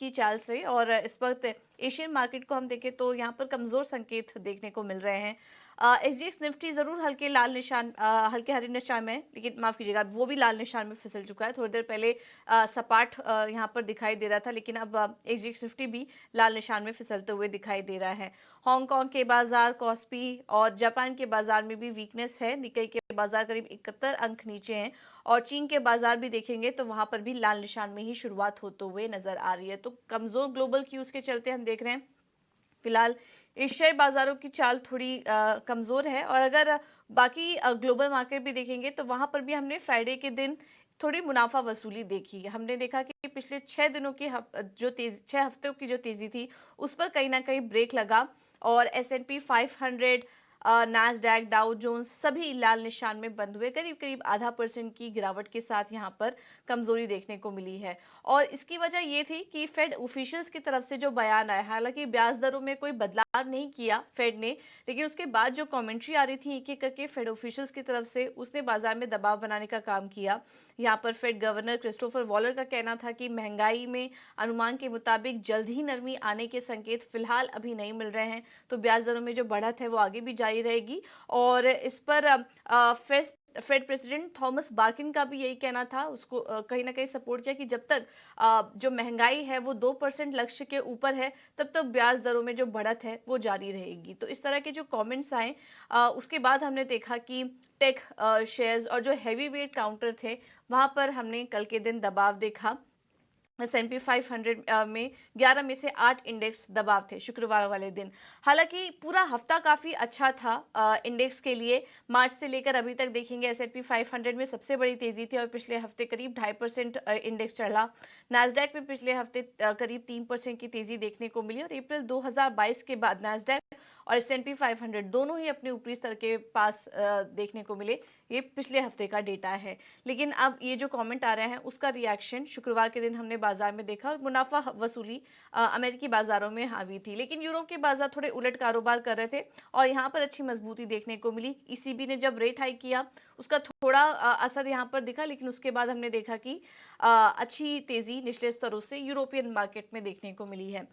की चाल से, और इस वक्त एशियन मार्केट को हम देखें तो यहाँ पर कमजोर संकेत देखने को मिल रहे हैं। एसजीएक्स निफ्टी जरूर हल्के लाल निशान, हल्के हरे निशान में है, लेकिन माफ कीजिएगा वो भी लाल निशान में फिसल चुका है। थोड़ी देर पहले सपाट यहाँ पर दिखाई दे रहा था, लेकिन अब एसजीएक्स निफ्टी भी लाल निशान में फिसलते हुए दिखाई दे रहा है। हांगकांग के बाजार, कॉस्पी और जापान के बाजार में भी वीकनेस है। निक्केई के बाजार करीब 71 अंक नीचे हैं, और चीन के बाजार भी देखेंगे तो वहां पर भी लाल निशान में ही शुरुआत होते हुए नजर आ रही है। तो कमजोर ग्लोबल क्यूज के चलते हम देख रहे हैं फिलहाल एशियाई बाजारों की चाल थोड़ी कमजोर है। और अगर बाकी ग्लोबल मार्केट भी देखेंगे तो वहां पर भी हमने फ्राइडे के दिन थोड़ी मुनाफा वसूली देखी। हमने देखा कि पिछले 6 दिनों की जो तेजी, 6 हफ्तों की जो तेजी थी उस पर कहीं ना कहीं ब्रेक लगा, और S&P 500, नैस्डैक, डाउ जोन्स सभी लाल निशान में बंद हुए। करीब करीब ½ % की गिरावट के साथ यहाँ पर कमजोरी देखने को मिली है। और इसकी वजह ये थी कि फेड ऑफिशियल्स की तरफ से जो बयान आया, हालांकि ब्याज दरों में कोई बदलाव नहीं किया फेड ने, लेकिन उसके बाद जो कमेंट्री आ रही थी एक एक करके फेड ऑफिशियल्स की तरफ से, उसने बाजार में दबाव बनाने का काम किया। यहाँ पर फेड गवर्नर क्रिस्टोफर वॉलर का कहना था कि महंगाई में अनुमान के मुताबिक जल्द ही नरमी आने के संकेत फिलहाल अभी नहीं मिल रहे हैं, तो ब्याज दरों में जो बढ़त है वो आगे भी जारी रहेगी। और इस पर फेड प्रेसिडेंट थॉमस बार्किन का भी यही कहना था, उसको कहीं ना कहीं सपोर्ट किया कि जब तक जो महंगाई है वो 2% लक्ष्य के ऊपर है तब तक ब्याज दरों में जो बढ़त है वो जारी रहेगी। तो इस तरह के जो कमेंट्स आए, उसके बाद हमने देखा कि टेक शेयर्स और जो हैवी वेट काउंटर थे वहां पर हमने कल के दिन दबाव देखा। S&P 500 में 11 में से 8 इंडेक्स दबाव थे शुक्रवार वाले दिन। हालांकि पूरा हफ्ता काफी अच्छा था इंडेक्स के लिए। मार्च से लेकर अभी तक देखेंगे S&P 500 में सबसे बड़ी तेजी थी, और पिछले हफ्ते करीब 2.5% इंडेक्स चढ़ा। नास्डैक में पिछले हफ्ते करीब 3% की तेजी देखने को मिली, और अप्रैल 2022 के बाद नास्डैक और S&P 500 दोनों ही अपने ऊपरी स्तर के पास देखने को मिले। ये पिछले हफ्ते का डेटा है। लेकिन अब ये जो कमेंट आ रहे हैं उसका रिएक्शन शुक्रवार के दिन हमने बाजार में देखा, और मुनाफा वसूली अमेरिकी बाजारों में हावी थी। लेकिन यूरोप के बाजार थोड़े उलट कारोबार कर रहे थे, और यहाँ पर अच्छी मजबूती देखने को मिली। ईसीबी ने जब रेट हाइक किया उसका थोड़ा असर यहाँ पर दिखा, लेकिन उसके बाद हमने देखा कि अच्छी तेजी निचले स्तरों से यूरोपियन मार्केट में देखने को मिली है।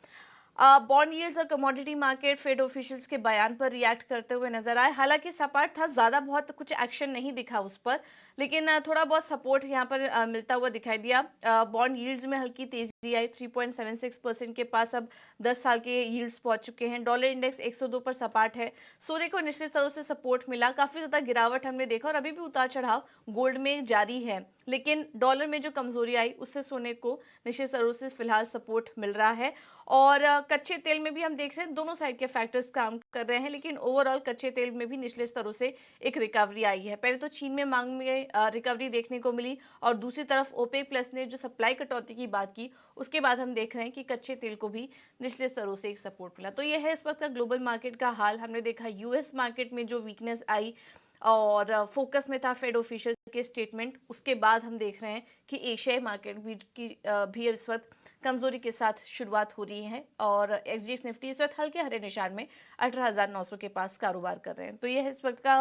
बॉन्ड यील्ड्स और कमोडिटी मार्केट फेड ऑफिशियल्स के बयान पर रिएक्ट करते हुए नजर आए। हालांकि सपाट था, ज्यादा बहुत कुछ एक्शन नहीं दिखा उस पर, लेकिन थोड़ा बहुत सपोर्ट यहाँ पर मिलता हुआ दिखाई दिया। बॉन्ड यील्ड्स में हल्की तेजी आई, 3.76% के पास अब 10 साल के यील्ड्स पहुंच चुके हैं। डॉलर इंडेक्स 102 पर सपाट है। सोने को निचले स्तरों से सपोर्ट मिला, काफी ज्यादा गिरावट हमने देखा, और अभी भी उतार चढ़ाव गोल्ड में जारी है। लेकिन डॉलर में जो कमजोरी आई उससे सोने को निचले स्तरों से फिलहाल सपोर्ट मिल रहा है। और कच्चे तेल में भी हम देख रहे हैं दोनों साइड के फैक्टर्स काम कर रहे हैं, लेकिन ओवरऑल कच्चे तेल में भी निचले स्तरों से एक रिकवरी आई है। पहले तो चीन में मांग में रिकवरी देखने को मिली, और दूसरी तरफ ओपेक प्लस ने जो सप्लाई कटौती की बात की उसके बाद हम देख रहे हैं कि कच्चे तेल को भी निचले स्तरों से एक सपोर्ट मिला। तो यह है इस वक्त का ग्लोबल मार्केट का हाल। हमने देखा यूएस मार्केट में जो वीकनेस आई, और फोकस में था फेड ऑफिशियल के स्टेटमेंट, उसके बाद हम देख रहे हैं कि एशियाई मार्केट भी इस वक्त कमजोरी के साथ शुरुआत हो रही है, और एक्सजीएक्स निफ्टी इस वक्त हल्के हरे निशान में 18,900 के पास कारोबार कर रहे हैं। तो यह है इस वक्त का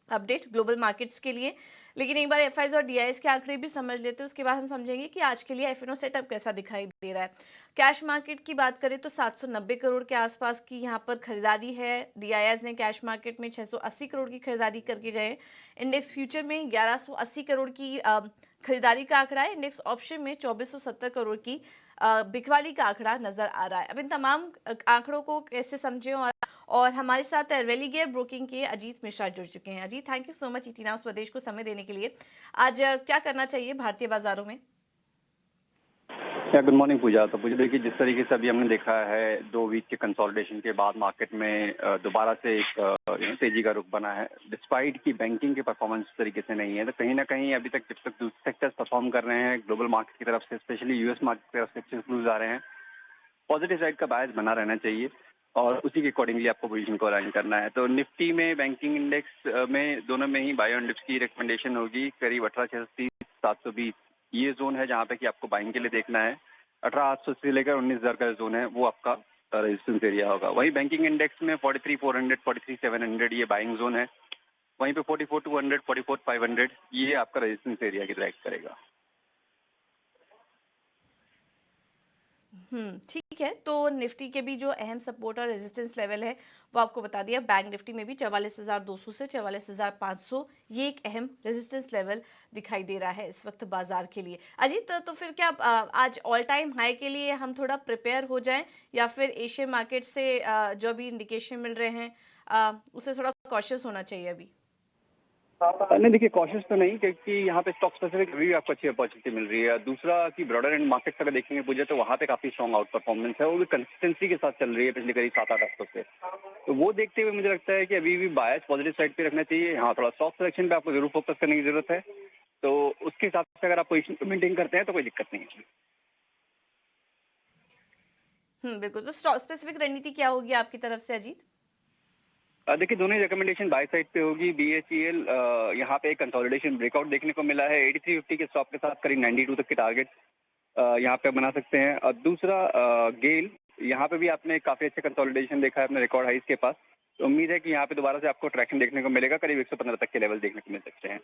अपडेट ग्लोबल मार्केट्स के लिए। लेकिन एक बार एफआईज और डीआईएस के आंकड़े भी समझ लेते हैं, उसके बाद हम समझेंगे कि आज के लिए एफएनओ सेटअप कैसा दिखाई दे रहा है। कैश मार्केट की बात करें तो 790 करोड़ के आसपास की यहाँ पर खरीदारी है। डीआईएस ने कैश मार्केट में 680 करोड़ की खरीदारी करके गए। इंडेक्स फ्यूचर में 1180 करोड़ की खरीदारी का आंकड़ा है। इंडेक्स ऑप्शन में 2470 करोड़ की बिकवाली का आंकड़ा नजर आ रहा है। अब इन तमाम आंकड़ों को कैसे समझें, और हमारे साथ रेलिगेयर ब्रोकिंग के अजीत मिश्रा जुड़ चुके हैं। Ajit, thank you so much ET Now Swadesh को समय देने के लिए। आज क्या करना चाहिए भारतीय बाजारों में? गुड मॉर्निंग पूजा। तो पूजा देखिए, जिस तरीके से अभी हमने देखा है 2 वीक के कंसोलिडेशन के बाद मार्केट में दोबारा से एक तेजी का रुख बना है। डिस्पाइट की बैंकिंग के परफॉर्मेंस इस तरीके से नहीं है, तो कहीं ना कहीं अभी तक जब तक दूसरे सेक्टर्स परफॉर्म कर रहे हैं ग्लोबल मार्केट की तरफ से, स्पेशली यूएस मार्केट की तरफ से अच्छे क्लूज आ रहे हैं, पॉजिटिव साइड का बायस बना रहना चाहिए, और उसी के अकॉर्डिंगली आपको पोजीशन को अलाइन करना है। तो निफ्टी में, बैंकिंग इंडेक्स में, दोनों में ही बाय ऑन डिप्स की रिकमेंडेशन होगी करीब 18,630 720। ये जोन है जहाँ पे कि आपको बाइंग के लिए देखना है। 18,800 से लेकर 19,000 का जोन है वो आपका रेजिस्टेंस एरिया होगा। वहीं बैंकिंग इंडेक्स में 43,400 43,700 ये बाइंग जोन है। वहीं पे 44,200 44,500 ये आपका रेजिस्टेंस एरिया की ट्रैक करेगा। ठीक है। तो निफ्टी के भी जो अहम सपोर्ट और रेजिस्टेंस लेवल है वो आपको बता दिया। बैंक निफ्टी में भी 44,200 से 44,500 ये एक अहम रेजिस्टेंस लेवल दिखाई दे रहा है इस वक्त बाजार के लिए। अजीत, तो फिर क्या आज ऑल टाइम हाई के लिए हम थोड़ा प्रिपेयर हो जाएं, या फिर एशियन मार्केट से जो भी इंडिकेशन मिल रहे हैं उससे थोड़ा कॉशियस होना चाहिए अभी? नहीं देखिए, कॉशियस तो नहीं, क्योंकि यहाँ पे स्टॉक स्पेसिफिक भी आपको अच्छी अपॉर्चुनिटी मिल रही है। दूसरा कि ब्रॉडर एंड मार्केट अगर देखेंगे पूजे, तो वहाँ पे काफी स्ट्रॉन्ग आउट परफॉर्मेंस है, वो भी कंसिस्टेंसी के साथ चल रही है पिछले करीब 7-8 हफ्तों से। तो वो देखते हुए मुझे लगता है कि अभी भी बायस पॉजिटिव साइड पे रखना चाहिए। हाँ, थोड़ा स्टॉक सिलेक्शन पे आपको जरूर फोकस करने की जरूरत है। तो उसके हिसाब से अगर आप पोजिशन को मेंटेन करते हैं तो कोई दिक्कत नहीं है। बिल्कुल। तो स्टॉक स्पेसिफिक रणनीति क्या होगी आपकी तरफ से अजीत? देखिए, दोनों ही रिकमेंडेशन बाय साइड पे होगी। BHEL यहाँ पे एक कंसोलिडेशन ब्रेकआउट देखने को मिला है। 8350 के स्टॉक के साथ करीब 92 तक के टारगेट यहाँ पे बना सकते हैं। और दूसरा गेल, यहाँ पे भी आपने काफी अच्छा कंसोलिडेशन देखा है अपने रिकॉर्ड हाइस के पास। तो उम्मीद है कि यहाँ पे दोबारा से आपको ट्रैक्शन देखने को मिलेगा, करीब 115 तक के लेवल देखने को मिल सकते हैं।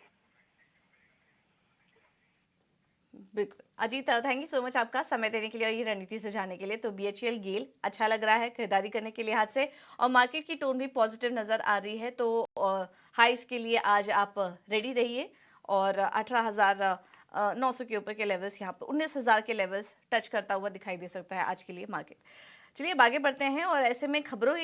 बिल्कुल Ajit, thank you so much आपका समय देने के लिए और ये रणनीति सुझाने के लिए। तो BHEL गेल अच्छा लग रहा है खरीदारी करने के लिहाज से, और मार्केट की टोन भी पॉजिटिव नजर आ रही है। तो हाइस के लिए आज आप रेडी रहिए, और 18,900 के ऊपर के लेवल्स, यहाँ पर 19,000 के लेवल्स टच करता हुआ दिखाई दे सकता है आज के लिए मार्केट। चलिए अब आगे बढ़ते हैं, और ऐसे में खबरों